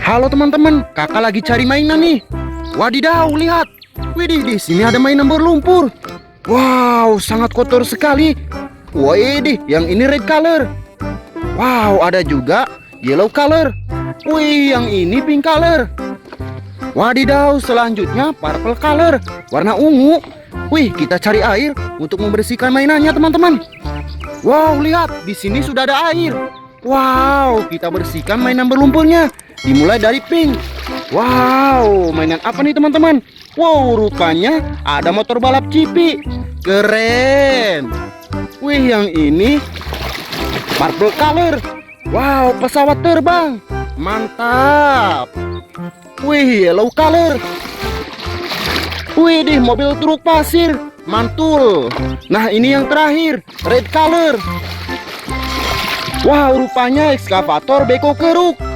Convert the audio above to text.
Halo teman-teman, kakak lagi cari mainan nih. Wadidaw, lihat. Widih, di sini ada mainan berlumpur. Wow, sangat kotor sekali. Widih, yang ini red color. Wow, ada juga yellow color. Wih, yang ini pink color. Wadidaw, selanjutnya purple color, warna ungu. Wih, kita cari air untuk membersihkan mainannya, teman-teman. Wow, lihat, di sini sudah ada air. Wow, kita bersihkan mainan berlumpurnya. Dimulai dari pink. Wow, mainan apa nih teman-teman? Wow, rupanya ada motor balap cipi. Keren. Wih, yang ini purple color. Wow, pesawat terbang. Mantap. Wih, yellow color. Wih, di mobil truk pasir. Mantul. Nah, ini yang terakhir, red color. Wow, rupanya ekskavator beko keruk.